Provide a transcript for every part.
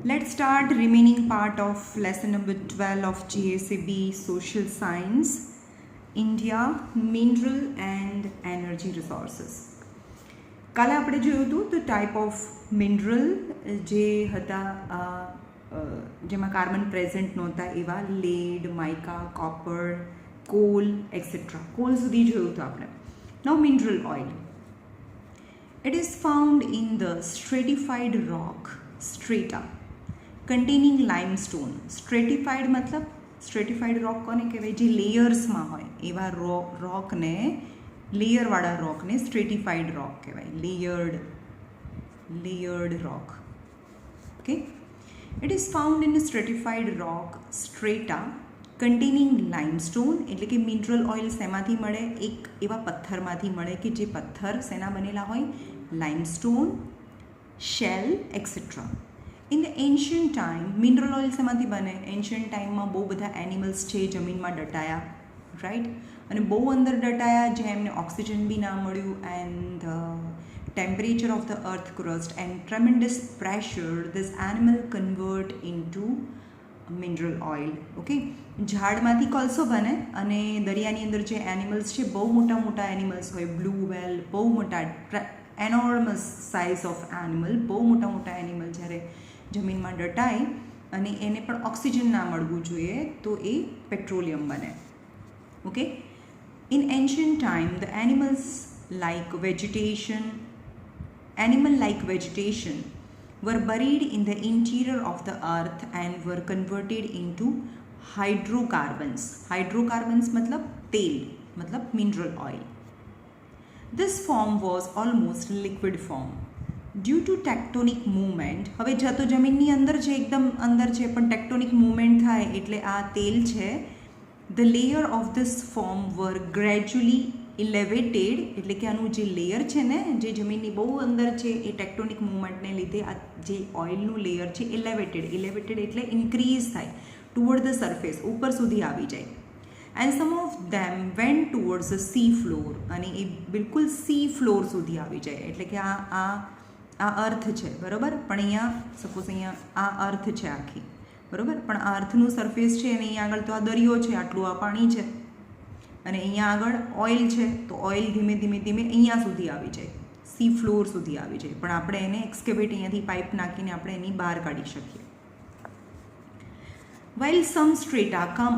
Let's start remaining part of lesson number 12 of GACB Social Science, India, Mineral and Energy Resources. કાલે આપણે જોયું હતું તો type of mineral જે હતા જેમાં કાર્બન પ્રેઝન્ટ નહોતા એવા lead, mica, copper, coal etcetera. Coal સુધી જોયું હતું આપણે. Now mineral oil. It is found in the stratified rock strata containing limestone. Stratified मतलब stratified rock કોને કહેવાય? જે લેયર્સમાં હોય એવા રોકને, લેયરવાળા રોકને સ્ટ્રેટિફાઈડ રોક કહેવાય. Layered rock. Okay. It is found in stratified rock strata containing limestone. એટલે કે મિનરલ ઓઇલ શેમાંથી મળે? એક એવા પથ્થરમાંથી મળે કે જે પથ્થર શેના બનેલા હોય? Limestone, shale etcetera. In the ancient time mineral oil શેમાંથી બને? એન્શિયન્ટ ટાઈમમાં બહુ બધા એનિમલ્સ છે જમીનમાં દટાયા, રાઈટ? અને બહુ અંદર દટાયા જે એમને ઓક્સિજન બી ના મળ્યું and temperature of the earth crust and tremendous pressure this animal convert into mineral oil. Okay. ઝાડમાંથી કોલસો બને અને દરિયાની અંદર જે એનિમલ્સ છે બહુ મોટા મોટા એનિમલ્સ હોય, બ્લુ વેલ, બહુ મોટા એનોર્મસ સાઇઝ ઓફ એનિમલ, બહુ મોટા મોટા એનિમલ જ્યારે જમીનમાં દટાય અને એને પણ ઓક્સિજન ના મળવું જોઈએ તો એ પેટ્રોલિયમ બને. Okay. In ancient time, the animal like vegetation were buried in the interior of the earth and were converted into hydrocarbons. Hydrocarbons मतलब तेल, मतलब mineral oil. This form was almost liquid form. Due to tectonic movement, હવે જતો જમીનની અંદર છે, એકદમ અંદર છે, પણ ટેક્ટોનિક મૂવમેન્ટ થાય એટલે આ તેલ છે. The layer of this form were gradually elevated. એટલે કે આનું જે લેયર છે ને, જે જમીનની બહુ અંદર છે, એ ટેક્ટોનિક મૂવમેન્ટને લીધે આ જે ઓઇલનું લેયર છે એલિવેટેડ એટલે ઇન્ક્રીઝ થાય ટુવર્ડ ધ સરફેસ, ઉપર સુધી આવી જાય. And sum of them vent towards the sea floor. અને એ બિલકુલ સી ફ્લોર સુધી આવી જાય. એટલે કે આ અર્થ છે, બરાબર? પણ અહીંયા સપોઝ અહીંયા આ અર્થ છે આખી, બરાબર? પણ આ અર્થનું સરફેસ છે અને અહીંયા આગળ તો આ દરિયો છે, આટલું આ પાણી છે, અને અહીંયા આગળ ઓઇલ છે, તો ઓઇલ ધીમે ધીમે અહીંયા સુધી આવી જાય, સી ફ્લોર સુધી આવી જાય. પણ આપણે એને એક્સકેવેટ અહીંયાથી પાઇપ નાખીને આપણે એની બહાર કાઢી શકીએ. While some strata come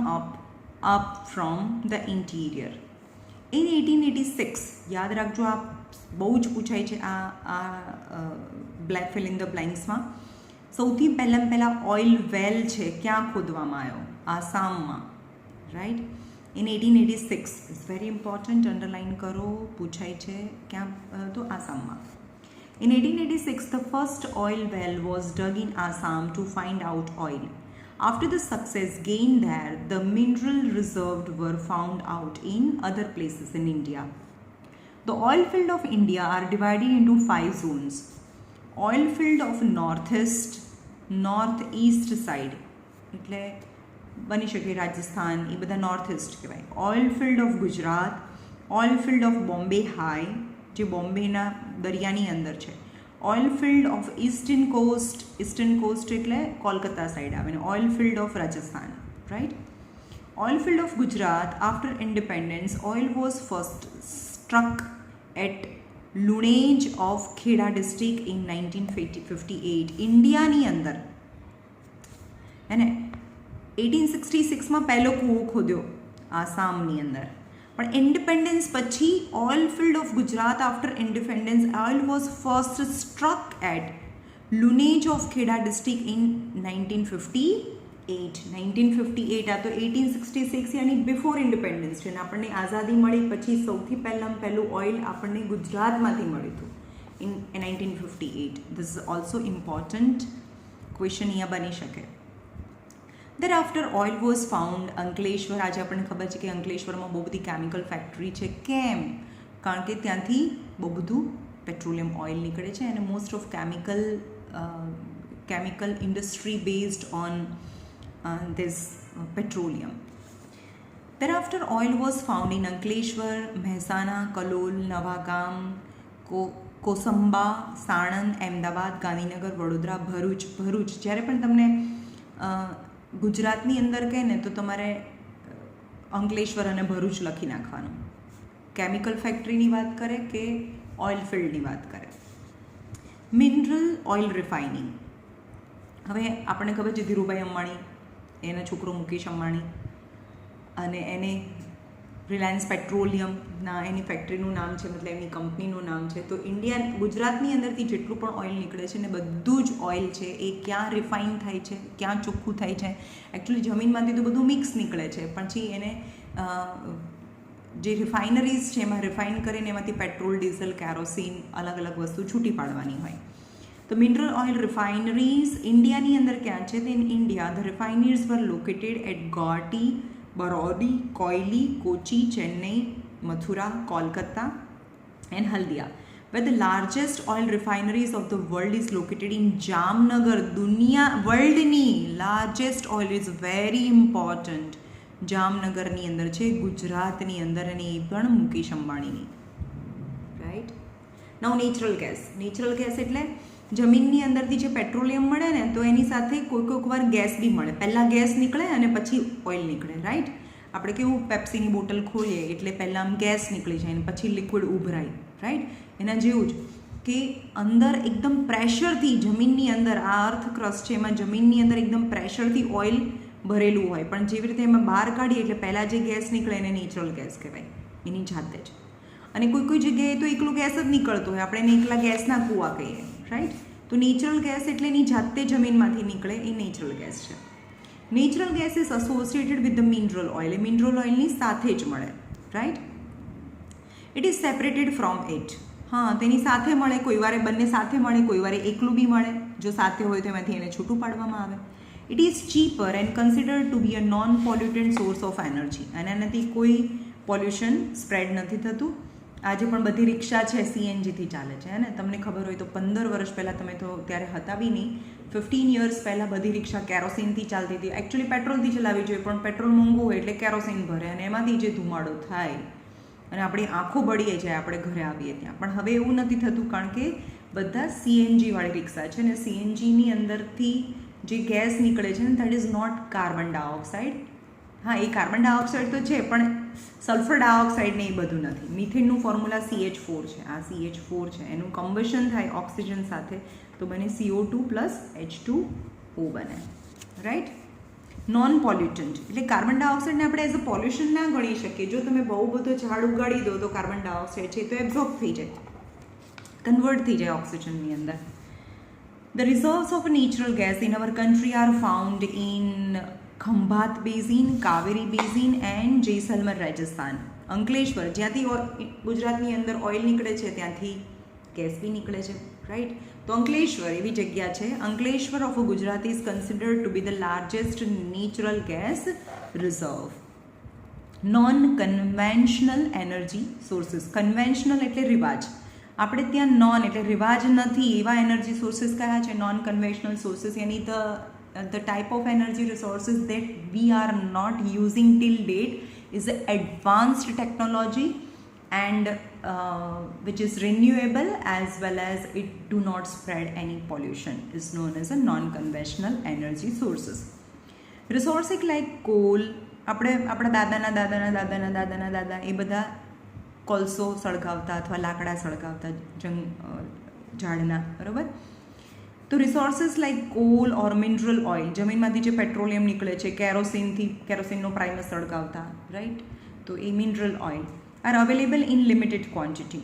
up from the interior. In 1886, યાદ રાખજો, આ બહુ જ પૂછાય છે આ બ્લેક ફિલ ઇન ધ બ્લેન્ક્સમાં. સૌથી પહેલાં ઓઇલ વેલ છે ક્યાં ખોદવામાં આવ્યો? આસામમાં, right? In 1886 is very important, underline કરો, પૂછાય છે ક્યાં? તો આસામમાં. In 1886 the first oil well was drug in Assam to find out oil. After the success gained there, the mineral reserves were found out in other places in India. The oil field of India are divided into 5 zones. Oil field of northeast side, એટલે બની શકે રાજસ્થાન, એ બધા north east કહેવાય. Oil field of Gujarat, oil field of Bombay high, જે બોમ્બેના દરિયાની અંદર છે. Oil field of eastern coast એટલે કોલકાતા સાઈડ આવે. ને oil field of Rajasthan, right? Oil field of Gujarat. After independence oil was first struck at Lunej of Kheda district in 1958. ઇન્ડિયાની અંદર એને 1866માં પહેલો કૂવો ખોદ્યો આસામની અંદર. પણ ઇન્ડિપેન્ડન્સ પછી oil field of Gujarat after independence oil was first struck at Lunej of Kheda district in 1958. 1958 આ તો 1866 યાની બિફોર ઇન્ડિપેન્ડન્સ છે. અને આપણને આઝાદી મળી પછી સૌથી પહેલું ઓઇલ આપણને ગુજરાતમાંથી મળ્યું હતું in 1958. This is also important question અહીંયા બની શકે. Thereafter oil was found Ankleshwar. આજે આપણને ખબર છે કે અંકલેશ્વરમાં બહુ બધી કેમિકલ ફેક્ટરી છે. કેમ? કારણ કે ત્યાંથી બહુ બધું પેટ્રોલિયમ ઓઇલ નીકળે છે અને most of chemical industry based on this petroleum. Thereafter oil was found in Ankleshwar, Mehsana, Kalol, Navagam, Kosamba, Sanand, Ahmedabad, Gandhinagar, Vadodara, Bharuch જ્યારે પણ તમને ગુજરાતની અંદર કહે ને તો તમારે અંકલેશ્વર અને ભરૂચ લખી નાખવાનું. કેમિકલ ફેક્ટરીની વાત કરે કે ઓઇલ ફિલ્ડની વાત કરે. મિનરલ ઓઇલ રિફાઇનિંગ, હવે આપણને ખબર છે ધીરુભાઈ અંબાણી, એના છોકરો મુકેશ અંબાણી, અને એને રિલાયન્સ પેટ્રોલિયમના એની ફેક્ટરીનું નામ છે, મતલબ એની કંપનીનું નામ છે. તો ગુજરાતની અંદરથી જેટલું પણ ઓઇલ નીકળે છે ને બધું જ ઓઇલ છે એ ક્યાં રિફાઇન થાય છે, ક્યાં ચોખ્ખું થાય છે? એકચ્યુઅલી જમીનમાંથી તો બધું મિક્સ નીકળે છે, પછી એને જે રિફાઇનરીઝ છે એમાં રિફાઇન કરીને એમાંથી પેટ્રોલ, ડીઝલ, કેરોસીન અલગ અલગ વસ્તુ છૂટી પાડવાની હોય. તો મિનરલ ઓઇલ રિફાઇનરીઝ ઇન્ડિયાની અંદર ક્યાં છે? In India the refineries were located at Guwahati, Barauni, Koyali, Kochi, Chennai, Mathura, Kolkata and Haldia, where the largest oil refineries of the world is located in Jamnagar. વર્લ્ડની largest oil is very important. જામનગરની અંદર છે, ગુજરાતની અંદર, અને એ પણ મુકેશ અંબાણીની. રાઈટ. નાઉ નેચરલ ગેસ એટલે જમીનની અંદરથી જે પેટ્રોલિયમ મળે ને તો એની સાથે કોઈક વાર ગેસ બી મળે. પહેલાં ગેસ નીકળે અને પછી ઓઇલ નીકળે. રાઈટ. આપણે કેવું પેપ્સીની બોટલ ખોલીએ એટલે પહેલાં આમ ગેસ નીકળી જાય અને પછી લિક્વિડ ઉભરાય. રાઈટ. એના જેવું જ કે અંદર એકદમ પ્રેશરથી જમીનની અંદર, આ અર્થ ક્રસ્ટ છે એમાં જમીનની અંદર એકદમ પ્રેશરથી ઓઇલ ભરેલું હોય, પણ જેવી રીતે એમાં બહાર કાઢીએ એટલે પહેલાં જે ગેસ નીકળે એને નેચરલ ગેસ કહેવાય એની જાતે જ. અને કોઈ જગ્યાએ તો એકલો ગેસ જ નીકળતો હોય, આપણે એને એકલા ગેસના કૂવા કહીએ. રાઈટ. તો નેચરલ ગેસ એટલે એની જાતે જમીનમાંથી નીકળે એ નેચરલ ગેસ છે. Natural gas is associated with the mineral oil, એ મિનરલ ઓઇલની સાથે જ મળે. Right. It is separated from it. હા, તેની સાથે મળે, કોઈ વારે બંને સાથે મળે, કોઈ વારે એકલું બી મળે. જો સાથે હોય તો એમાંથી એને છૂટું પાડવામાં આવે. It is cheaper and considered to be a non pollutant source of energy, અને એનાથી કોઈ પોલ્યુશન સ્પ્રેડ નથી થતું. આજે પણ બધી રિક્ષા છે સીએનજીથી ચાલે છે, ને તમને ખબર હોય તો 15 વર્ષ પહેલાં, તમે તો ત્યારે હતા બી નહીં, 15 યર્સ પહેલાં બધી રિક્ષા કેરોસીનથી ચાલતી હતી. એકચ્યુઅલી પેટ્રોલથી ચલાવવી જોઈએ, પણ પેટ્રોલ મોંઘું હોય એટલે કેરોસીન ભરે અને એમાંથી જે ધુમાડો થાય અને આપણી આંખો બળીએ જાય આપણે ઘરે આવીએ ત્યાં. પણ હવે એવું નથી થતું, કારણ કે બધા સીએનજીવાળી રિક્ષા છે ને સીએનજીની અંદરથી જે ગેસ નીકળે છે ને that is not carbon dioxide. હા, એ કાર્બન ડાયોક્સાઇડ તો છે પણ સલ્ફર ડાયોક્સાઇડ ને એ બધું નથી. મિથેનનું ફોર્મ્યુલા CH4 છે, આ CH4 છે, એનું કમ્બશન થાય ઓક્સિજન સાથે તો બને CO2 + H2O બને. રાઈટ. નોન પોલ્યુટન્ટ એટલે કાર્બન ડાયોક્સાઇડને આપણે એઝ અ પોલ્યુશન ના ગણી શકીએ. જો તમે બહુ બધો ઝાડ ઉગાડી દો તો કાર્બન ડાયોક્સાઇડ છે તો એબ્ઝોર્બ થઈ જાય, કન્વર્ટ થઈ જાય ઓક્સિજનની અંદર. The reserves of natural gas in our country are found in Khambhat basin, Kaveri basin and Jaisalmer, Rajasthan. Ankleshwar, જ્યાંથી ગુજરાતની અંદર ઓઇલ નીકળે છે ત્યાંથી ગેસ બી નીકળે છે. રાઈટ. તો અંકલેશ્વર એવી જગ્યા છે. Ankleshwar of Gujarat is considered to be the largest natural gas reserve. Non conventional energy sources. Conventional એટલે રિવાજ, આપણે ત્યાં નોન એટલે રિવાજ નથી એવા એનર્જી સોર્સિસ કયા છે? નોન કન્વેન્શનલ સોર્સિસ, યાની the type of energy resources that we are not using till date is advanced technology and which is renewable as well as it do not spread any pollution, is known as a non-conventional energy sources. Resources like coal, આપણા દાદા એ બધા કોલસો સળગાવતા અથવા લાકડા સળગાવતા ઝાડના, બરાબર. તો resources like coal or mineral oil, જમીનમાંથી જે પેટ્રોલિયમ નીકળે છે, કેરોસીનનો પ્રાઇમર સળગાવતા, રાઈટ, તો એ mineral oil are available in limited quantity.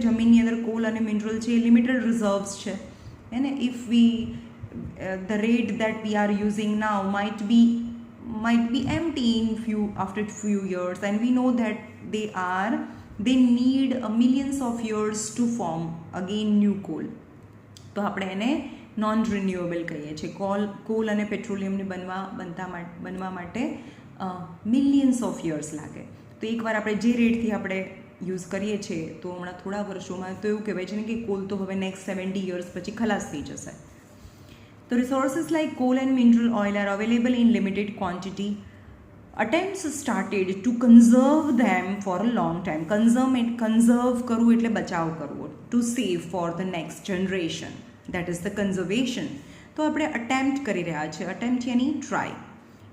જમીનની અંદર કોલ અને મિનરલ છે એ લિમિટેડ રિઝર્વ્સ છે, એને if the rate that we are using now might be empty after few years, and we know that they need millions of years to form again new coal. તો આપણે એને non renewable કહીએ છીએ. Call અને પેટ્રોલિયમને બનવા માટે millions of years લાગે. તો એકવાર આપણે જે રેટથી આપણે યુઝ કરીએ છીએ તો હમણાં થોડા વર્ષોમાં તો એવું કહેવાય છે ને કે કોલ તો હવે નેક્સ્ટ 70 યર્સ પછી ખલાસ થઈ જશે. તો resources like call and mineral oil are available in limited quantity. Attempts started to conserve them for a long time. Conserve કરવું એટલે બચાવ કરવો. To save for the next generation, that is the conservation. તો આપણે attempt કરી રહ્યા છે, attempt યાની try.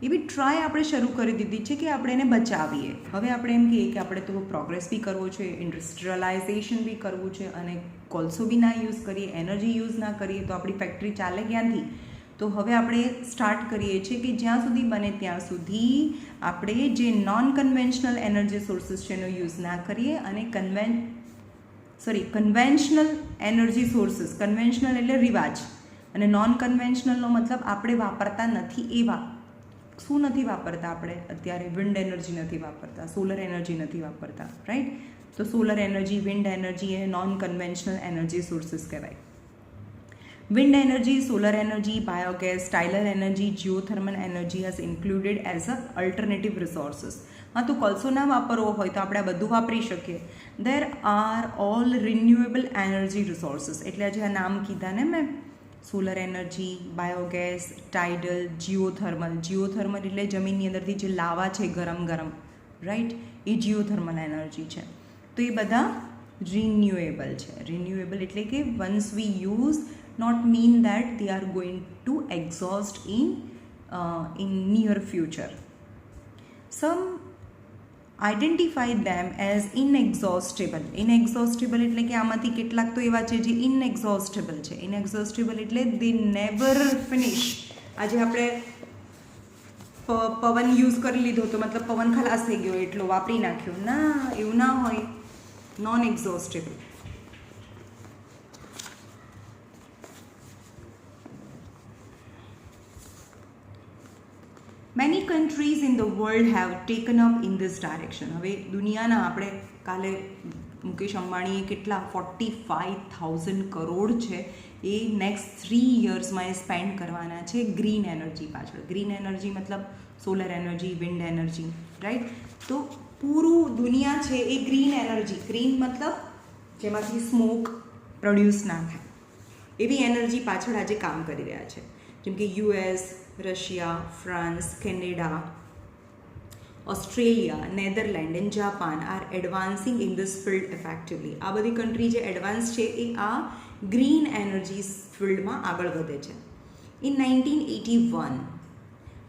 એવી ટ્રાય આપણે શરૂ કરી દીધી છે કે આપણે એને બચાવીએ. હવે આપણે એમ કહીએ કે આપણે તો પ્રોગ્રેસ બી કરવો છે, ઇન્ડસ્ટ્રીયલાઇઝેશન બી કરવું છે, અને કોલસો બી ના યુઝ કરીએ, એનર્જી યુઝ ના કરીએ તો આપણી ફેક્ટરી ચાલે ક્યાંથી? તો હવે આપણે સ્ટાર્ટ કરીએ છીએ કે જ્યાં સુધી બને ત્યાં સુધી આપણે જે નોન કન્વેન્શનલ એનર્જી સોર્સિસ છે એનો યુઝ ના કરીએ, અને કન્વેન્શનલ એનર્જી સોર્સિસ, કન્વેન્શનલ એટલે રિવાજ, અને નોન કન્વેન્શનલનો મતલબ આપણે વાપરતા નથી એવા. શું નથી વાપરતા આપણે અત્યારે? વિન્ડ એનર્જી નથી વાપરતા, સોલર એનર્જી નથી વાપરતા, રાઈટ? તો સોલર એનર્જી, વિન્ડ એનર્જી એ નોન કન્વેન્શનલ એનર્જી સોર્સિસ કહેવાય. Wind energy, solar energy, biogas, tidal energy, geothermal energy has included as a alternative resources. હા, તો કોલસો ના વાપરવો હોય તો આપણે આ બધું વાપરી શકીએ. There are all renewable energy resources. એટલે જે આ નામ કીધા ને મેં, solar energy, biogas, tidal, geothermal. Geothermal એટલે જમીનની અંદરથી જે લાવા છે ગરમ ગરમ, રાઈટ, એ જીઓથર્મલ એનર્જી છે. તો એ બધા રિન્યુએબલ છે. રિન્યુએબલ એટલે કે once V use, not mean that they are going to exhaust in near future. Some identify them as inexhaustible. Inexhaustible એટલે કે આમાંથી કેટલાક તો એવા છે જે inexhaustible છે. Inexhaustible એટલે they never finish. આજે આપણે પવન યુઝ કરી લીધો તો મતલબ પવન ખલાસ થઈ ગયો, એટલો વાપરી નાખ્યો. ના, એવું ના હોય. Non એક્ઝોસ્ટેબલ. Many countries in the world have taken up in this direction. હવે દુનિયાના, આપણે કાલે મુકેશ અંબાણીએ કેટલા 45,000 કરોડ છે એ નેક્સ્ટ 3 યર્સમાં એ સ્પેન્ડ કરવાના છે ગ્રીન એનર્જી પાછળ. ગ્રીન એનર્જી મતલબ solar energy, wind energy, right? તો પૂરું દુનિયા છે એ ગ્રીન એનર્જી, ગ્રીન મતલબ જેમાંથી સ્મોક પ્રોડ્યુસ ના થાય, એવી એનર્જી પાછળ આજે કામ કરી રહ્યા છે. જેમ કે US, Russia, France, Canada, Australia, Netherland and Japan are advancing in this field effectively. આ બધી કન્ટ્રી જે એડવાન્સ છે એ આ ગ્રીન એનર્જી ફિલ્ડમાં આગળ વધે છે. In 1981,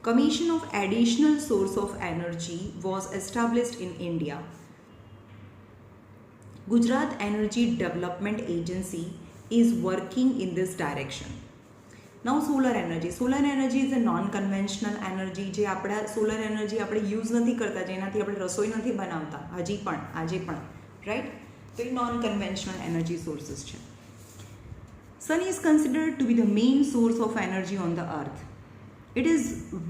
Commission of Additional Source of Energy was established in India. Gujarat Energy Development Agency is working in this direction. Now solar energy. Solar energy is a non-conventional energy. જે આપણા solar energy આપણે use નથી કરતા, જેનાથી આપણે રસોઈ નથી બનાવતા હજી પણ, આજે પણ, રાઈટ? તો એ નોન કન્વેન્શનલ એનર્જી સોર્સિસ છે. Sun is considered to be the main source of energy on the earth. It is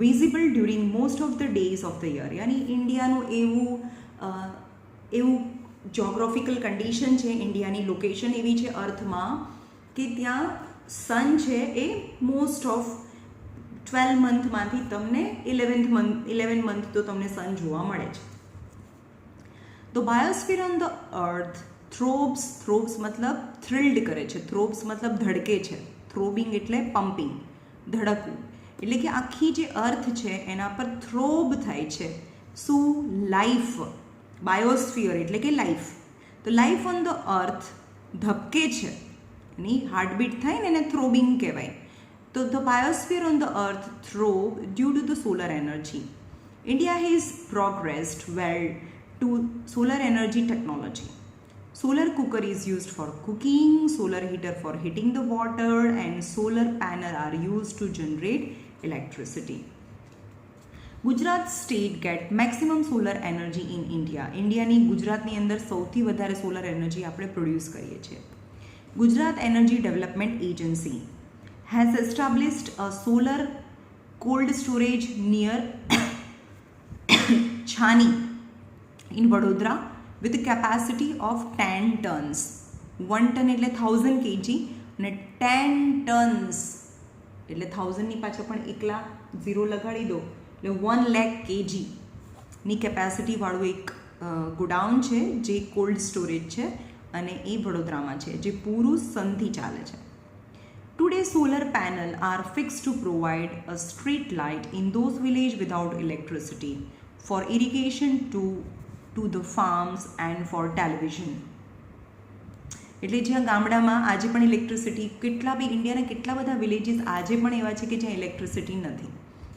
visible during most of the days of the year. યાની ઇન્ડિયાનું એવું જોગ્રાફિકલ કન્ડિશન છે, ઇન્ડિયાની location એવી છે અર્થમાં કે ત્યાં સન છે એ મોસ્ટ ઓફ 12 મંથમાંથી તમને 11 મંથ તો તમને સન જોવા મળે છે. The biosphere on the earth throbs. Throbs મતલબ થ્રિલ્ડ કરે છે, થ્રોબ્સ મતલબ ધડકે છે, થ્રોબિંગ એટલે પમ્પિંગ, ધડકવું. એટલે કે આખી જે અર્થ છે એના પર થ્રોબ થાય છે. શું? લાઈફ. બાયોસ્ફિયર એટલે કે લાઈફ. તો લાઈફ ઓન ધ અર્થ ધબકે છે, એની હાર્ટબીટ થાય ને એને થ્રોબિંગ કહેવાય. તો the biosphere on the earth throb due to the solar energy. India has progressed well to solar energy technology. Solar cooker is used for cooking, solar heater for heating the water, and solar panel are used to generate electricity. Gujarat state get maximum solar energy in India. ઇન્ડિયાની ગુજરાતની અંદર સૌથી વધારે solar energy આપણે produce કરીએ છીએ. Gujarat Energy Development Agency has established a solar cold storage near Chhani in Vadodara with a capacity of 10 tons. 1 ton એટલે 1000 kg અને 10 tons એટલે 1000ની પાછળ પણ એકલા ઝીરો લગાડી દો એટલે 1 lakh kg ની કેપેસિટીવાળું એક ગોડાઉન છે જે કોલ્ડ સ્ટોરેજ છે અને એ વડોદરામાં છે, જે પૂરું સનથી ચાલે છે. Today solar panel are fixed to provide a street light in those villages without electricity, for irrigation to the farms and for television. એટલે જ્યાં ગામડામાં આજે પણ ઇલેક્ટ્રિસિટી, કેટલા બી ઇન્ડિયાના કેટલા બધા વિલેજીસ આજે પણ એવા છે કે જ્યાં ઇલેક્ટ્રિસિટી નથી.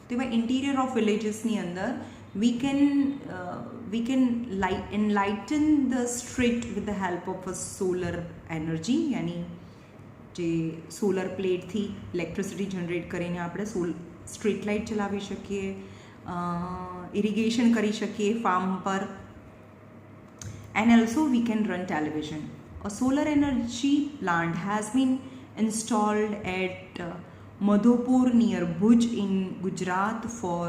તો એવા ઇન્ટિરિયર ઓફ વિલેજીસની અંદર we can enlighten the street with the help of a solar energy, યાની જે સોલર પ્લેટથી ઇલેક્ટ્રિસિટી જનરેટ કરીને આપણે સ્ટ્રીટ લાઇટ ચલાવી શકીએ, ઇરિગેશન કરી શકીએ ફાર્મ પર, and also we can run television. A solar energy plant has been installed at Madhopur near Bhuj in Gujarat for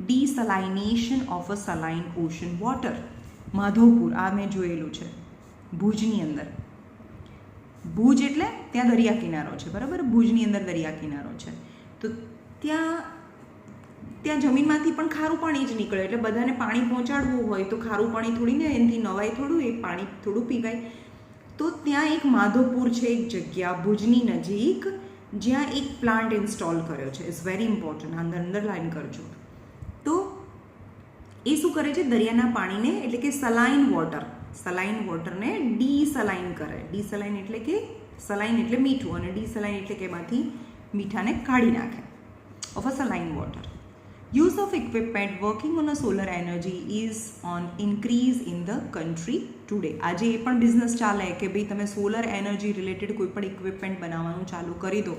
desalination of a saline ocean water. Madhavpur આ મેં જોયેલું છે ભુજની અંદર. ભુજ એટલે ત્યાં દરિયા કિનારો છે, બરાબર, ભુજની અંદર દરિયા કિનારો છે. તો ત્યાં જમીનમાંથી પણ ખારું પાણી જ નીકળે, એટલે બધાને પાણી પહોંચાડવું હોય તો ખારું પાણી થોડી ને એનાથી નવાય થોડું, એ પાણી થોડું પીવાય. તો ત્યાં એક માધવપુર છે, એક જગ્યા ભુજની નજીક, જ્યાં એક પ્લાન્ટ ઇન્સ્ટોલ કર્યો છે. ઇટ્સ વેરી ઇમ્પોર્ટન્ટ, અંડરલાઇન કરજો. તો એ શું કરે છે, દરિયાના પાણીને એટલે કે સલાઇન વોટરને ડીસલાઇન કરે. ડીસલાઇન એટલે કે સલાઇન એટલે મીઠું, અને ડીસલાઇન એટલે કે એમાંથી મીઠાને કાઢી નાખે, of a saline water. Use of equipment working on a solar energy is on increase in the country today. આજે એ પણ બિઝનેસ ચાલે કે ભાઈ તમે સોલર એનર્જી રિલેટેડ કોઈ પણ ઇક્વિપમેન્ટ બનાવવાનું ચાલુ કરી દો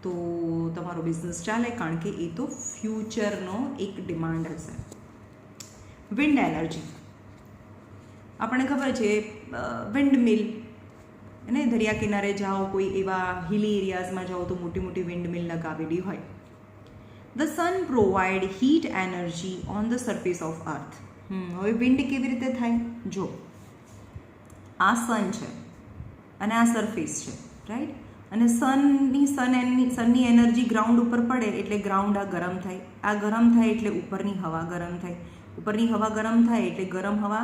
તો તમારો બિઝનેસ ચાલે, કારણ કે એ તો ફ્યુચરનો એક ડિમાન્ડ હશે. વિન્ડ એનર્જી આપણને ખબર છે, વિન્ડ મિલ, અને દરિયા કિનારે જાઓ, કોઈ એવા હિલી એરિયાઝમાં જાઓ તો મોટી મોટી વિન્ડ મિલ લગાવેલી હોય. The sun provide heat energy on the surface of earth. હવે વિન્ડ કેવી રીતે થાય? જો આ સન છે અને આ સરફેસ છે, રાઈટ, અને સનની એનર્જી ગ્રાઉન્ડ ઉપર પડે એટલે ગ્રાઉન્ડ આ ગરમ થાય, આ ગરમ થાય એટલે ઉપરની હવા ગરમ થાય, ઉપરની હવા ગરમ થાય એટલે ગરમ હવા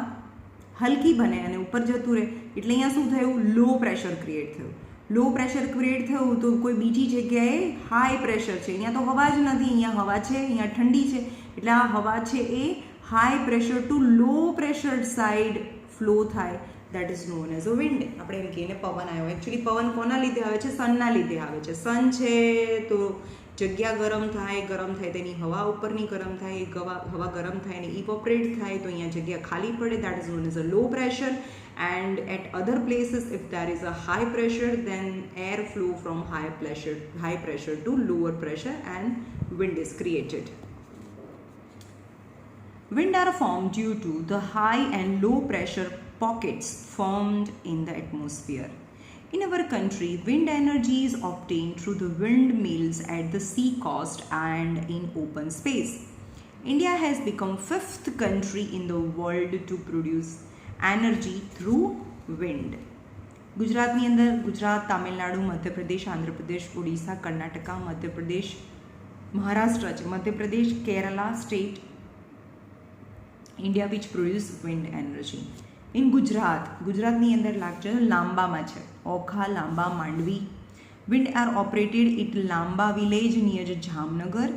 હલકી બને અને ઉપર જતું રહે, એટલે અહીંયા શું થયું, લો પ્રેશર ક્રિએટ થયું. લો પ્રેશર ક્રિએટ થયું તો કોઈ બીજી જગ્યાએ હાઈ પ્રેશર છે, અહીંયા તો હવા જ નથી, અહીંયા હવા છે, અહીંયા ઠંડી છે, એટલે આ હવા છે એ high pressure to low pressure side flow થાય. That is known as a wind. આપણે એમ કહીને પવન આવ્યો. એકચ્યુઅલી પવન કોના લીધે આવે છે? સનના લીધે આવે છે. સન છે તો જગ્યા ગરમ થાય તેની હવા ઉપરની ગરમ થાય, હવા ગરમ થાય અને ઇવોપરેટ થાય, તો અહીંયા જગ્યા ખાલી પડે. That is known as a low pressure. And at other places, if there is a high pressure, then air flow from high pressure to lower pressure and wind is created. Wind are formed due to the high and low pressure pockets formed in the atmosphere. In our country, wind energy is obtained through the windmills at the sea coast and in open space. India has become 5th country in the world to produce energy through wind. ગુજરાતની અંદર ગુજરાત, તામિલનાડુ, મધ્યપ્રદેશ, આંધ્રપ્રદેશ, ઓડિશા, કર્ણાટકા, મધ્યપ્રદેશ, મહારાષ્ટ્ર છે, Madhya Pradesh, Kerala state, India which produce wind energy. In ગુજરાતની અંદર લાગશે લાંબામાં છે, Okha, Lamba, Mandvi. Wind are operated it Lamba village near Jamnagar.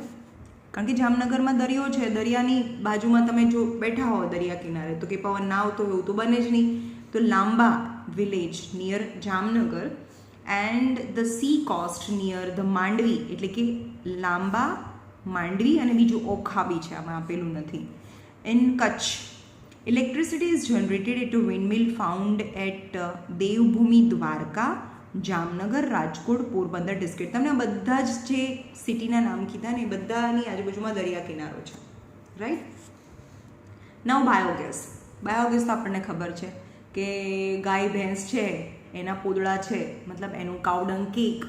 કારણ કે જામનગરમાં દરિયો છે, દરિયાની બાજુમાં તમે જો બેઠા હો દરિયા કિનારે તો કે પવન ના આવતો હોય એવું તો બને જ નહીં. તો લાંબા village near Jamnagar and the sea cost near the Mandvi, એટલે કે લાંબા, માંડવી અને બીજું ઓખા બી છે, આમાં આપેલું નથી. In Kutch electricity is generated at a windmill found at Devbhumi, Dwarka, Jamnagar, Rajkot, Porbandar district. તમને બધા જ જે સિટીના નામ કીધા ને એ બધાની આજુબાજુમાં દરિયા કિનારો છે, રાઈટ. નાઉ બાયોગેસ તો આપણને ખબર છે કે ગાય ભેંસ છે એના પોદળા છે, મતલબ એનું કાવડંગ કેક,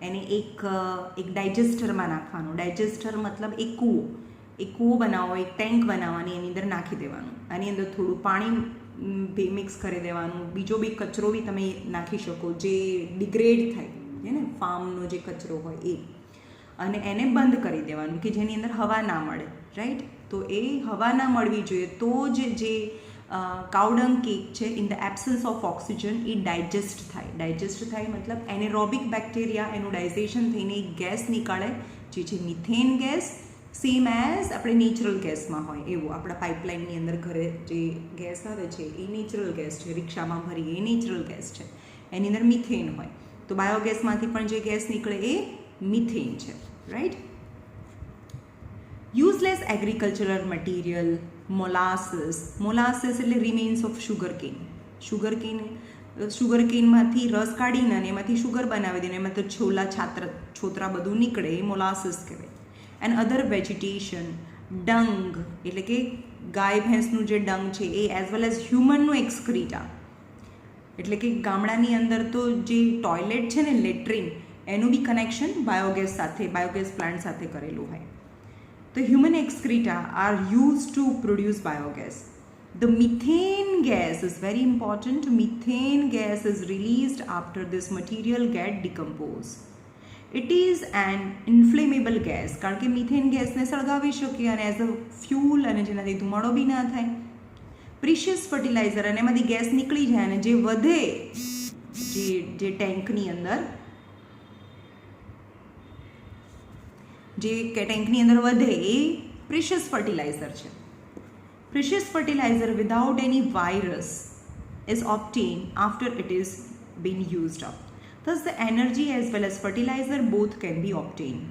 એને એક ડાયજેસ્ટરમાં નાખવાનું. ડાયજેસ્ટર મતલબ એક કૂવો બનાવો, એક ટેન્ક બનાવવાની, એની અંદર નાખી દેવાનું, આની અંદર થોડું પાણી મિક્સ કરી દેવાનું, બીજો બી કચરો બી તમે નાખી શકો જે ડિગ્રેડ થાય છે ને, ફાર્મનો જે કચરો હોય એ, અને એને બંધ કરી દેવાનું કે જેની અંદર હવા ના મળે, રાઈટ. તો એ હવા ના મળવી જોઈએ તો જ જે કાવડંગ કેક છે in the absence of oxygen A digest થાય મતલબ એનેરોબિક બેક્ટેરિયા એનું ડાયજેશન થઈને એક ગેસ નીકાળે જે છે મિથેન ગેસ. સેમ એઝ આપણે નેચરલ ગેસમાં હોય એવું, આપણા પાઇપલાઇનની અંદર ઘરે જે ગેસ આવે છે એ નેચરલ ગેસ છે, રિક્ષામાં ભરીએ એ નેચરલ ગેસ છે, એની અંદર મિથેન હોય. તો બાયોગેસમાંથી પણ જે ગેસ નીકળે એ મિથેન છે, right. Useless agricultural material, molasses. Molasses એટલે રિમેન્સ ઓફ શુગરકેન. શુગરકેનમાંથી રસ કાઢીને અને એમાંથી શુગર બનાવી દઈને એમાં તો છોતરા બધું નીકળે એ મોલાસીસ કહેવાય. એન્ડ અધર વેજીટેશન, ડંગ એટલે કે ગાય ભેંસનું જે ડંગ છે એ, એઝ વેલ એઝ હ્યુમનનું એક્સક્રીટા એટલે કે ગામડાની અંદર તો જે ટોયલેટ છે ને, લેટ્રિન, એનું બી કનેક્શન બાયોગેસ પ્લાન્ટ સાથે કરેલું હોય. The human excreta are used to produce biogas. The methane gas is very important. Methane gas is released after this material get decomposed. It is an inflammable gas. કારણ કે methane ગેસને સળગાવી શકીએ અને as a fuel અને જેનાથી ધુમાડો બી ના થાય. પ્રિશિયસ ફર્ટિલાઇઝર, અને એમાંથી ગેસ નીકળી જાય અને જે વધે જે ટેન્કની અંદર વધે એ પ્રિશિયસ ફર્ટિલાઇઝર છે. Precious fertilizer without any virus is obtained after it is been used up. Thus the energy as well as fertilizer both can be obtained.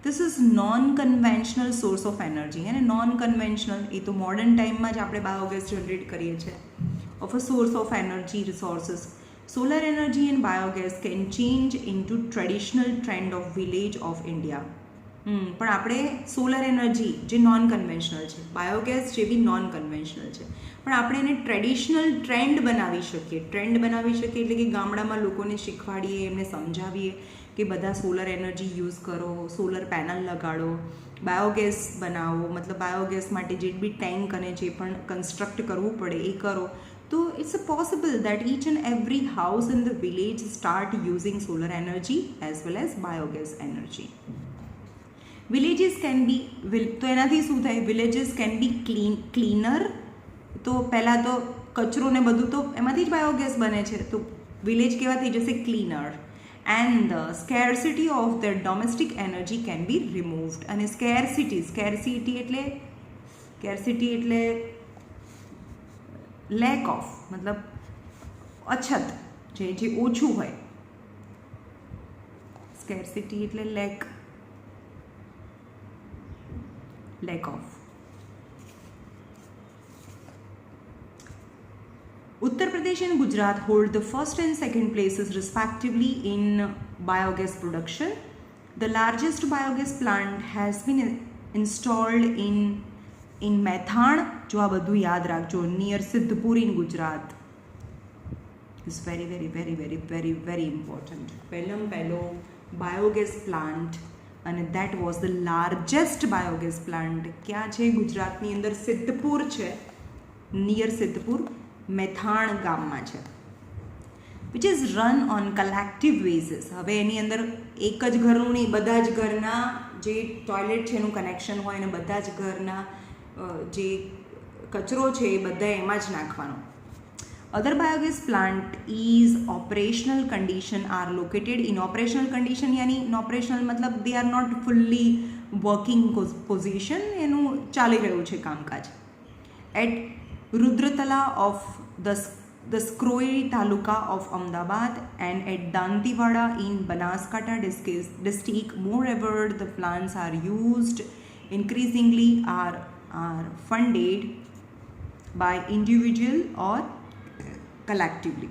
This is non-conventional source of energy. અને non-conventional એ તો modern ટાઈમમાં જ આપણે biogas generate કરીએ છીએ. Of a source of energy resources, solar energy and biogas can change into traditional trend of village of India. પણ આપણે solar energy જે નોન કન્વેન્શનલ છે, બાયોગેસ જે બી નોન કન્વેન્શનલ છે, પણ આપણે એને ટ્રેડિશનલ ટ્રેન્ડ બનાવી શકીએ એટલે કે ગામડામાં લોકોને શીખવાડીએ, એમને સમજાવીએ કે બધા સોલર એનર્જી યુઝ કરો, સોલર પેનલ લગાડો, બાયોગેસ બનાવો, મતલબ બાયોગેસ માટે જે બી ટેન્ક અને જે પણ કન્સ્ટ્રક્ટ કરવું પડે એ કરો. તો it's possible that each and every house in the village start using solar energy as well as biogas energy. Villages can be, તો એનાથી શું થાય, વિલેજીસ કેન બી ક્લીનર. તો પહેલાં તો કચરો ને બધું તો એમાંથી જ બાયોગેસ બને છે, તો વિલેજ કેવા થઈ જશે, cleaner. And the scarcity of the domestic energy can be removed. અને સ્કેર્સિટી એટલે લેક ઓફ, મતલબ અછત, જે ઓછું હોય. સ્કેર્સિટી એટલે lake of. Uttar Pradesh and Gujarat hold the first and second places respectively in biogas production. The largest biogas plant has been installed in Methane, જો આ બધું યાદ રાખજો, near Siddhpur in Gujarat. It's very very very very very very important. પહેલો biogas plant, અને that was the largest biogas plant. ક્યાં છે? ગુજરાતની અંદર સિદ્ધપુર છે, નિયર સિદ્ધપુર, મેથાણ ગામમાં છે. Which is run on collective basis. હવે એની અંદર એક જ ઘરનું નહીં, બધા જ ઘરના જે ટોયલેટ છે એનું કનેક્શન હોય અને બધા જ ઘરના જે કચરો છે એ બધા એમાં જ નાખવાનો. Other biogas plant is operational condition are located in operational condition, यानी in operational मतलब they are not fully working position, એનું ચાલી રહ્યું છે કામકાજ. At Rudratala of the Skroy Taluka of Ahmedabad and at Dantiwada in Banaskantha district, moreover the plants are used increasingly are funded by individual or collectively.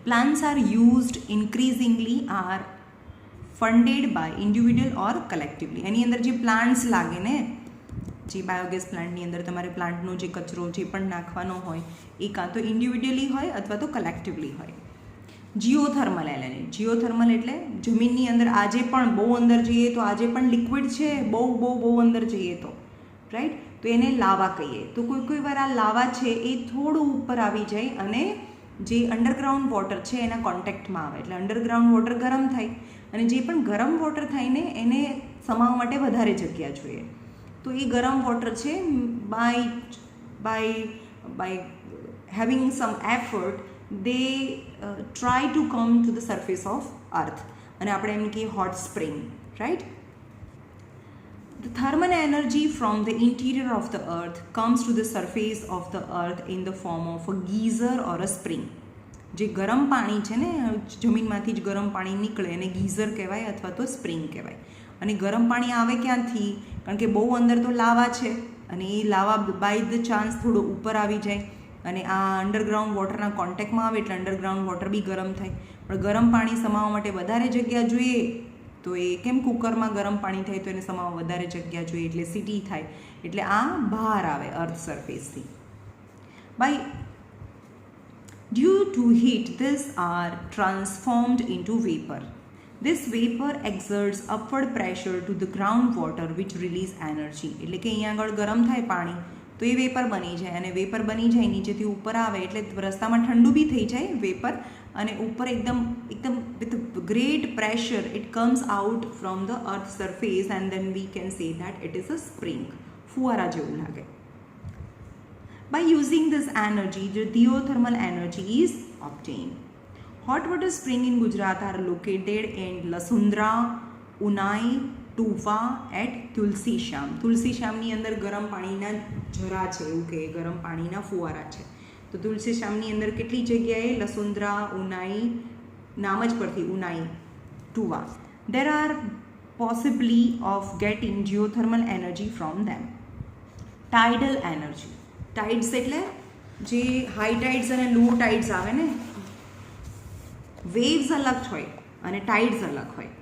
Plants are used increasingly are funded by individual or collectively. એની અંદર જે plants લાગે ને, જે biogas પ્લાન્ટની અંદર તમારે પ્લાન્ટનો જે કચરો જે પણ નાખવાનો હોય એ કાં તો ઇન્ડિવિડ્યુઅલી હોય અથવા તો કલેક્ટિવલી હોય. Geothermal energy. જીઓથર્મલ એટલે જમીનની અંદર આજે પણ બહુ અંદર જઈએ તો આજે પણ લિક્વિડ છે, બહુ અંદર જઈએ તો, રાઈટ, તો એને લાવા કહીએ. તો કોઈ વાર આ લાવા છે એ થોડું ઉપર આવી જાય અને જે અંડરગ્રાઉન્ડ વોટર છે એના કોન્ટેક્ટમાં આવે, એટલે અંડરગ્રાઉન્ડ વોટર ગરમ થાય, અને જે પણ ગરમ વોટર થાય ને એને સમાવવા માટે વધારે જગ્યા જોઈએ. તો એ ગરમ વોટર છે by having some effort they try to come to the surface of earth, અને આપણે એમ કહીએ hot spring, right. The thermal energy from the interior of the earth comes to the surface of the earth in the form of a geyser or a spring. જે ગરમ પાણી છે ને, જમીનમાંથી જ ગરમ પાણી નીકળે એને ગીઝર કહેવાય અથવા તો સ્પ્રિંગ કહેવાય. અને ગરમ પાણી આવે ક્યાંથી? કારણ કે બહુ અંદર તો લાવા છે અને એ લાવા બાય ધ ચાન્સ થોડો ઉપર આવી જાય અને આ અંડરગ્રાઉન્ડ વોટરના કોન્ટેક્ટમાં આવે એટલે અંડરગ્રાઉન્ડ વોટર બી ગરમ થાય. પણ ગરમ પાણી સમાવવા માટે વધારે જગ્યા જોઈએ, તો એ કેમ કુકરમાં ગરમ પાણી થાય તો એને સમાવવા વધારે જગ્યા જોઈએ એટલે સીટી થાય, એટલે આ બહાર આવે અર્થ સરફેસથી. By due to heat, these are transformed into vapor. This vapor exerts upward pressure to the groundwater which release energy. એટલે કે અહીંયા આગળ ગરમ થાય પાણી તો એ વેપર બની જાય અને વેપર બની જાય નીચેથી ઉપર આવે એટલે રસ્તામાં ઠંડુ બી થઈ જાય વેપર અને ઉપર એકદમ with great pressure it comes out from the earth surface and then we can say that it is a spring. ફુવારા જેવું લાગે. By using this energy, the geothermal energy is obtained. Hot water springs in Gujarat are located in Lasundra, Unai, Tuva at Tulsi Sham. Tulsi Shamની અંદર ગરમ પાણીના ઝરા છે, એવું કે ગરમ પાણીના ફુવારા છે. તો તુલસી શ્યામની અંદર કેટલી જગ્યાએ? લસુંદ્રા, ઉનાઈ, નામ જ પરથી Unai, Tuva. There are possibly of getting geothermal energy from them. Tidal energy. ટાઇડ્સ એટલે જે હાઈ ટાઇડ્સ અને લો ટાઇડ્સ આવે ને, વેવ્સ અલગ હોય અને ટાઇડ્સ અલગ હોય.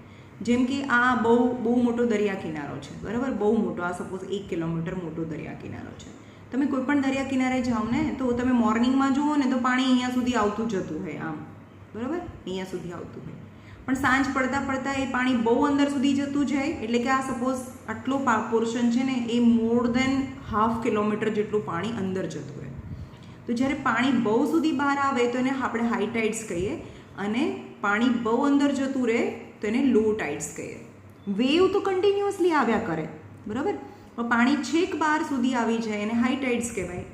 જેમ કે આ બહુ મોટો દરિયા કિનારો છે, બરાબર, બહુ મોટો, આ સપોઝ 1 કિલોમીટર મોટો દરિયા કિનારો છે. તમે કોઈ પણ દરિયા કિનારે જાઓ ને તો તમે મોર્નિંગમાં જુઓ ને તો પાણી અહીંયા સુધી આવતું જતું હોય, આમ બરાબર, અહીંયા સુધી આવતું હોય. પણ સાંજ પડતા પડતા એ પાણી બહુ અંદર સુધી જતું જાય, એટલે કે આ સપોઝ આટલો પોર્શન છે ને એ મોર દેન 1/2 કિલોમીટર જેટલું પાણી અંદર જતું હોય. તો જ્યારે પાણી બહુ સુધી બહાર આવે તો એને આપણે હાઈ ટાઇડ્સ કહીએ અને પાણી બહુ અંદર જતું રહે તો એને લો ટાઇડ્સ કહીએ. વેવ તો કન્ટિન્યુઅસલી આવ્યા કરે, બરાબર, પણ પાણી છેક બહાર સુધી આવી જાય એને હાઈ ટાઇડ્સ કહેવાય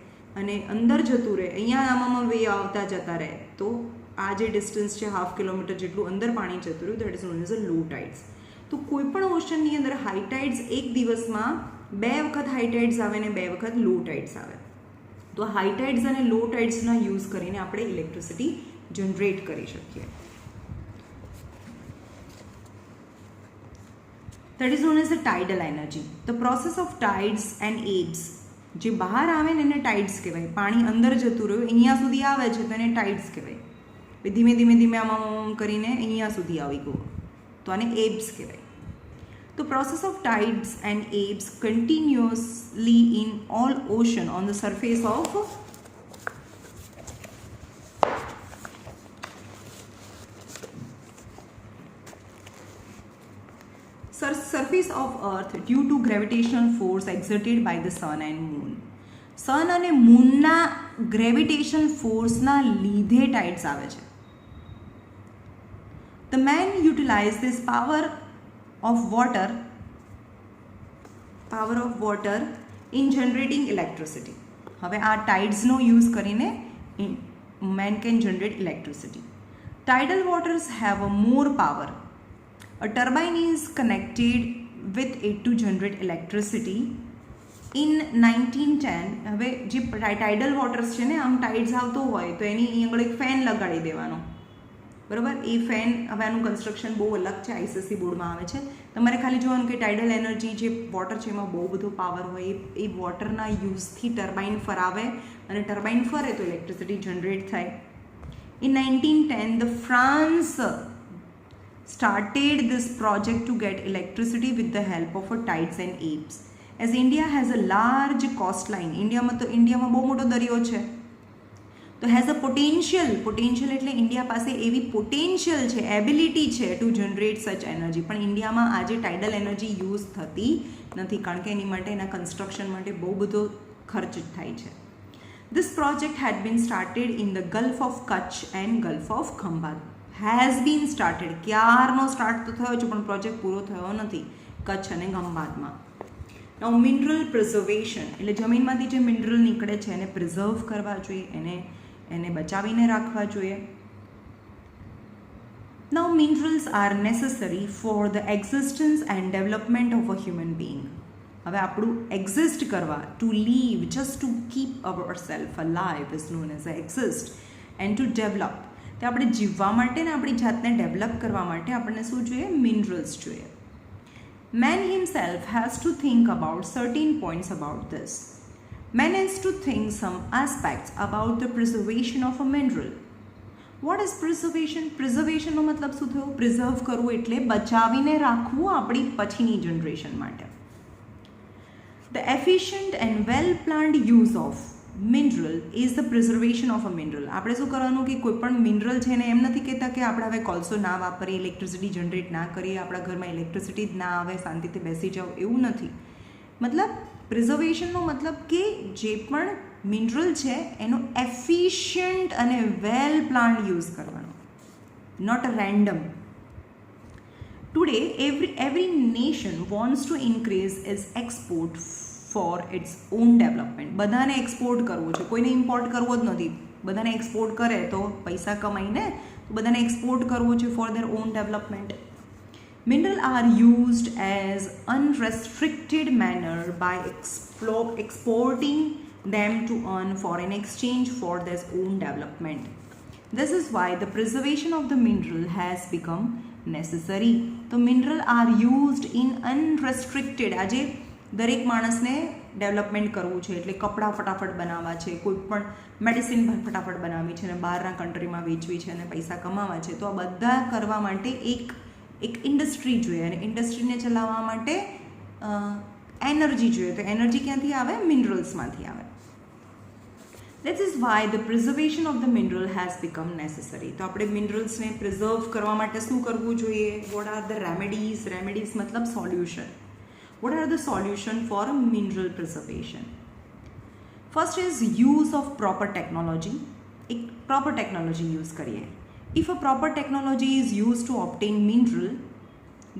અને અંદર જતું રહે, અહીંયા આમાં વેવ આવતા જતા રહે, તો આ જે ડિસ્ટન્સ છે 1/2 કિલોમીટર જેટલું અંદર પાણી જતું રહ્યું, that is known as a low tides. તો કોઈ પણ ઓશનની અંદર હાઈ ટાઇડ્સ એક દિવસમાં 2 વખત હાઈ ટાઇડ્સ આવે ને 2 વખત લો ટાઇડ્સ આવે. તો હાઈ ટાઇડ્સ અને લો ટાઇડ્સના યુઝ કરીને આપણે ઇલેક્ટ્રિસિટી જનરેટ કરી શકીએ. That is known as the tidal energy. The process of tides and ebbs, જે બહાર આવે ને એને ટાઇડ્સ કહેવાય. પાણી અંદર જતું રહ્યું અહીંયા સુધી આવે છે તો એને ટાઇડ્સ કહેવાય. ધીમે ધીમે ધીમે આમાં કરીને અહીંયા સુધી આવી ગયો તો આને એબ્સ કહેવાય. The process of tides and ebbs continuously in all ocean on the surface of surface of earth due to gravitational force exerted by the sun and moon. સન અને મૂનના ગ્રેવિટેશન ફોર્સના લીધે ટાઇડ્સ આવે છે. The man utilized this power of water in generating electricity. હવે આ ટાઇડ્સનો use કરીને man can generate electricity. Tidal waters have a more power. A turbine is connected with it to generate electricity. In 1910, હવે જે tidal voters છે ને, આમ ટાઇડ્સ આવતો હોય તો એની અહીં આગળ એક ફેન લગાડી દેવાનો, બરાબર. એ ફેન, હવે આનું કન્સ્ટ્રક્શન બહુ અલગ છે, આઈસીએસસી બોર્ડમાં આવે છે. તમારે ખાલી જોવાનું કે ટાઇડલ એનર્જી જે વોટર છે એમાં બહુ બધો પાવર હોય, એ વોટરના યુઝથી ટર્બાઇન ફરાવે અને ટર્બાઇન ફરે તો ઇલેક્ટ્રિસિટી જનરેટ થાય. In 1910, the France started this project to get electricity with the help of a tides and ebbs. As India has a large coastline, ઇન્ડિયામાં બહુ મોટો દરિયો છે, તો હેઝ અ પોટેન્શિયલ એટલે ઇન્ડિયા પાસે એવી પોટેન્શિયલ છે, એબિલિટી છે ટુ જનરેટ સચ એનર્જી. પણ ઇન્ડિયામાં આજે ટાઇડલ એનર્જી યુઝ થતી નથી કારણ કે એની માટે એના કન્સ્ટ્રક્શન માટે બહુ બધો ખર્ચ થાય છે. This project had been started in the Gulf of Kutch and Gulf of Khambhat. Has been started, ક્યારનો સ્ટાર્ટ તો થયો છે પણ પ્રોજેક્ટ પૂરો થયો નથી કચ્છ અને ખંભાતમાં. Now mineral preservation એટલે જમીનમાંથી જે મિનરલ નીકળે છે એને પ્રિઝર્વ કરવા જોઈએ, એને બચાવીને રાખવા જોઈએ. Now minerals are necessary for the existence and development of a human being. હવે આપણું એક્ઝિસ્ટ કરવા, to live, just to keep our self alive is known as exist, and to develop. તો આપણે જીવવા માટે ને આપણી જાતને ડેવલપ કરવા માટે આપણને શું જોઈએ? મિનરલ્સ જોઈએ. Man himself has to think about certain points about this. Man has to think some aspects about the preservation of a mineral. What is preservation? Preservation નો મતલબ શું થયો? પ્રિઝર્વ કરવું એટલે બચાવીને રાખવું આપણી પછીની જનરેશન માટે. The efficient and well planned use of mineral is the preservation of a mineral. આપણે શું કરવાનું કે કોઈ પણ મિનરલ છે ને એમ નથી કહેતા કે આપણે હવે કોલસો ના વાપરીએ, ઇલેક્ટ્રિસિટી જનરેટ ના કરીએ, આપણા ઘરમાં ઇલેક્ટ્રિસિટી જ ના આવે, શાંતિથી બેસી જાઓ, એવું નથી. મતલબ પ્રિઝર્વેશનનો મતલબ કે જે પણ મિનરલ છે એનો એફિશિયન્ટ અને વેલ પ્લાન્ડ યુઝ કરવાનો, not random. Today, every nation wants to increase its export for its own development. બધાને એક્સપોર્ટ કરવો છે, કોઈને ઇમ્પોર્ટ કરવો જ નથી. બધાને એક્સપોર્ટ કરે તો પૈસા કમાઈને બધાને એક્સપોર્ટ કરવો છે four their own development. Minerals are used as unrestricted manner by exporting them to earn foreign exchange for their own development. This is why the preservation of the mineral has become necessary. તો mineral are used in અનરેસ્ટ્રિક્ટેડ. આજે દરેક માણસને development કરવું છે એટલે કપડાં ફટાફટ બનાવવા છે, કોઈ પણ મેડિસિન ફટાફટ બનાવવી છે અને બહારના કન્ટ્રીમાં વેચવી છે અને પૈસા કમાવા છે. તો આ બધા કરવા માટે એક ઇન્ડસ્ટ્રી જોઈએ અને ઇન્ડસ્ટ્રીને ચલાવવા માટે એનર્જી જોઈએ. તો એનર્જી ક્યાંથી આવે? મિનરલ્સમાંથી આવે. This is why the preservation of the mineral has become necessary. તો આપણે મિનરલ્સને પ્રિઝર્વ કરવા માટે શું કરવું જોઈએ? What are the remedies? Remedies મતલબ solution. What are the solution for mineral preservation? First is use of proper technology. એક proper technology use કરીએ. If a proper technology is used to obtain mineral,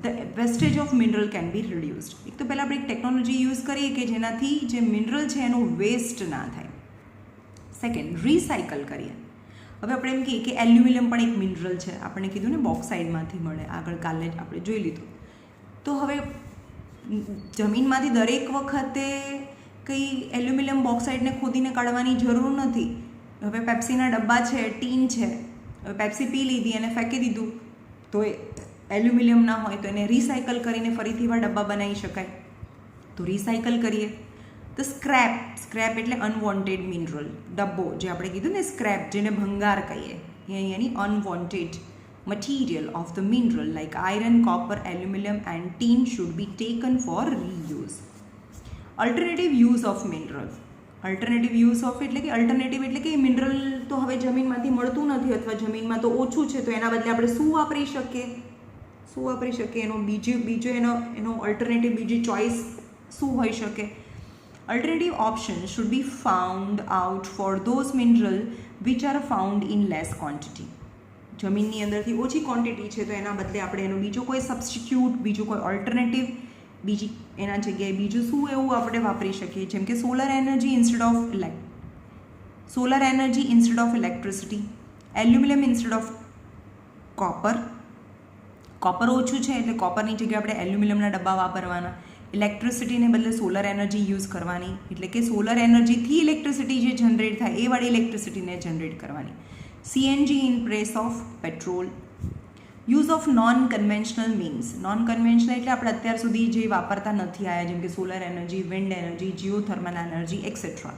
the wastage of mineral can be reduced. એક તો પહેલાં આપણે એક technology use કરીએ કે જેનાથી જે મિનરલ છે એનું વેસ્ટ ના થાય. સેકન્ડ, રિસાયકલ કરીએ. હવે આપણે એમ કહીએ કે એલ્યુમિનિયમ પણ એક મિનરલ છે, આપણે કીધું ને બોક્સાઇડમાંથી મળે, આગળ કાલે જ આપણે જોઈ લીધું. તો હવે જમીનમાંથી દરેક વખતે કંઈ એલ્યુમિનિયમ બોક્સાઇડને ખોદીને કાઢવાની જરૂર નથી. હવે પેપ્સીના ડબ્બા છે, ટીન છે, હવે પેપ્સી પી લીધી અને ફેંકી દીધું તો એલ્યુમિનિયમ ના હોય તો એને રિસાયકલ કરીને ફરીથી એવા ડબ્બા બનાવી શકાય. તો રિસાયકલ કરીએ. તો સ્ક્રેપ એટલે અનવોન્ટેડ મિનરલ. ડબ્બો જે આપણે કીધું ને સ્ક્રેપ, જેને ભંગાર કહીએ, એ અહીંયાની unwanted material of the mineral like iron, copper, aluminium and tin should be taken for reuse. Alternative use of mineral. Alternative use of એટલે કે મિનરલ તો હવે જમીનમાંથી મળતું નથી અથવા જમીનમાં તો ઓછું છે, તો એના બદલે આપણે શું વાપરી શકીએ? એનો બીજો એનો અલ્ટરનેટિવ બીજી ચોઇસ શું હોઈ શકે? Alternative options should be found out for those minerals which are found in less quantity. જમીનની અંદરથી ઓછી ક્વોન્ટિટી છે તો એના બદલે આપણે એનો બીજો કોઈ સબસ્ટિટ્યૂટ, બીજું કોઈ ઓલ્ટરનેટિવ, બીજી એના જગ્યાએ બીજું શું એવું આપણે વાપરી શકીએ? જેમ કે solar energy instead of electricity, aluminium instead of copper ઓછું છે એટલે કોપરની જગ્યાએ આપણે એલ્યુમિનિયમના ડબ્બા વાપરવાના. ઇલેક્ટ્રિસિટીને બદલે સોલર એનર્જી યુઝ કરવાની, એટલે કે સોલર એનર્જીથી ઇલેક્ટ્રિસિટી જે જનરેટ થાય એ વાળી ઇલેક્ટ્રિસિટીને જનરેટ કરવાની. CNG in place of petrol. Use of non conventional means. Non conventional એટલે આપણે અત્યાર સુધી જે વાપરતા નથી આવ્યા, જેમ કે solar energy, wind energy, geothermal energy et cetera.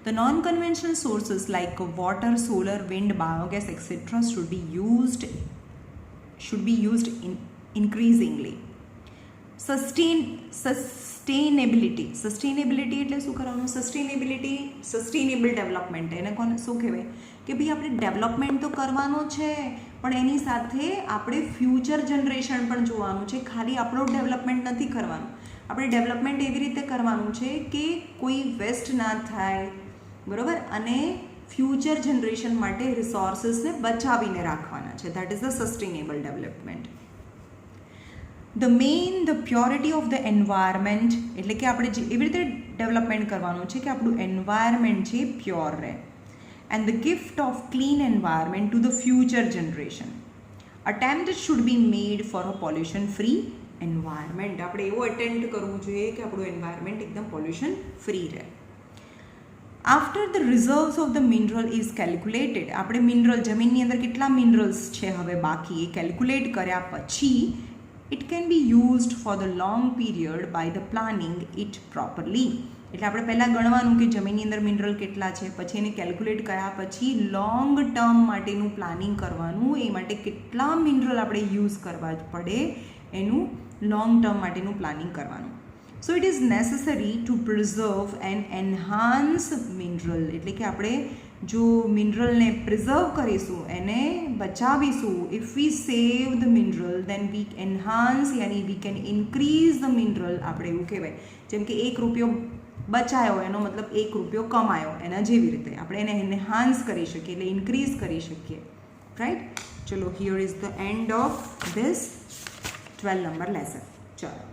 The non-conventional sources like water, solar, wind, biogas, etc. should be used increasingly. Sustainability એટલે શું કરવાનું? Sustainable development. એને કોને શું કહેવાય? કે ભાઈ આપણે ડેવલપમેન્ટ તો કરવાનો છે પણ એની સાથે આપણે ફ્યુચર જનરેશન પણ જોવાનું છે. ખાલી આપણું ડેવલપમેન્ટ નથી કરવાનું. આપણે ડેવલપમેન્ટ એવી રીતે કરવાનું છે કે કોઈ વેસ્ટ ના થાય, બરાબર, અને ફ્યુચર જનરેશન માટે રિસોર્સિસને બચાવીને રાખવાના છે. That is the sustainable development. The purity of the environment એટલે કે આપણે જે એવી રીતે ડેવલપમેન્ટ કરવાનું છે કે આપણું એન્વાયરમેન્ટ છે પ્યોર રહે. And the gift of clean environment to the future generation. Attempt should be made for a pollution free environment. આપણે એવું અટેમ્પ્ટ કરવું જોઈએ કે આપણું એન્વાયરમેન્ટ એકદમ પોલ્યુશન ફ્રી રહે. After the reserves of the mineral is calculated, આપણે mineral જમીનની અંદર કેટલા મિનરલ્સ છે હવે બાકી એ કેલ્ક્યુલેટ કર્યા પછી it can be used for the long period by the planning it properly. એટલે આપણે પહેલાં ગણવાનું કે જમીનની અંદર મિનરલ કેટલા છે, પછી એને કેલ્ક્યુલેટ કર્યા પછી લોંગ ટર્મ માટેનું પ્લાનિંગ કરવાનું, એ માટે કેટલા મિનરલ આપણે યુઝ કરવા પડે એનું લોંગ ટર્મ માટેનું પ્લાનિંગ કરવાનું. So it is necessary to preserve and enhance mineral, એટલે કે આપણે જો મિનરલને પ્રિઝર્વ કરીશું, એને બચાવીશું, if we save the mineral then we enhance યાની we can increase the mineral. આપણે એવું કહેવાય જેમ કે 1 રૂપિયો બચાયો એનો મતલબ 1 રૂપિયો કમાયો, એના જેવી રીતે આપણે એને એન્હાન્સ કરી શકીએ, એટલે ઇન્ક્રીઝ કરી શકીએ. રાઈટ. ચલો, here is the end of this 12 number lesson. ચાલો,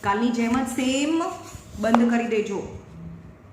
કાલની જેમ જ સેમ બંધ કરી દેજો.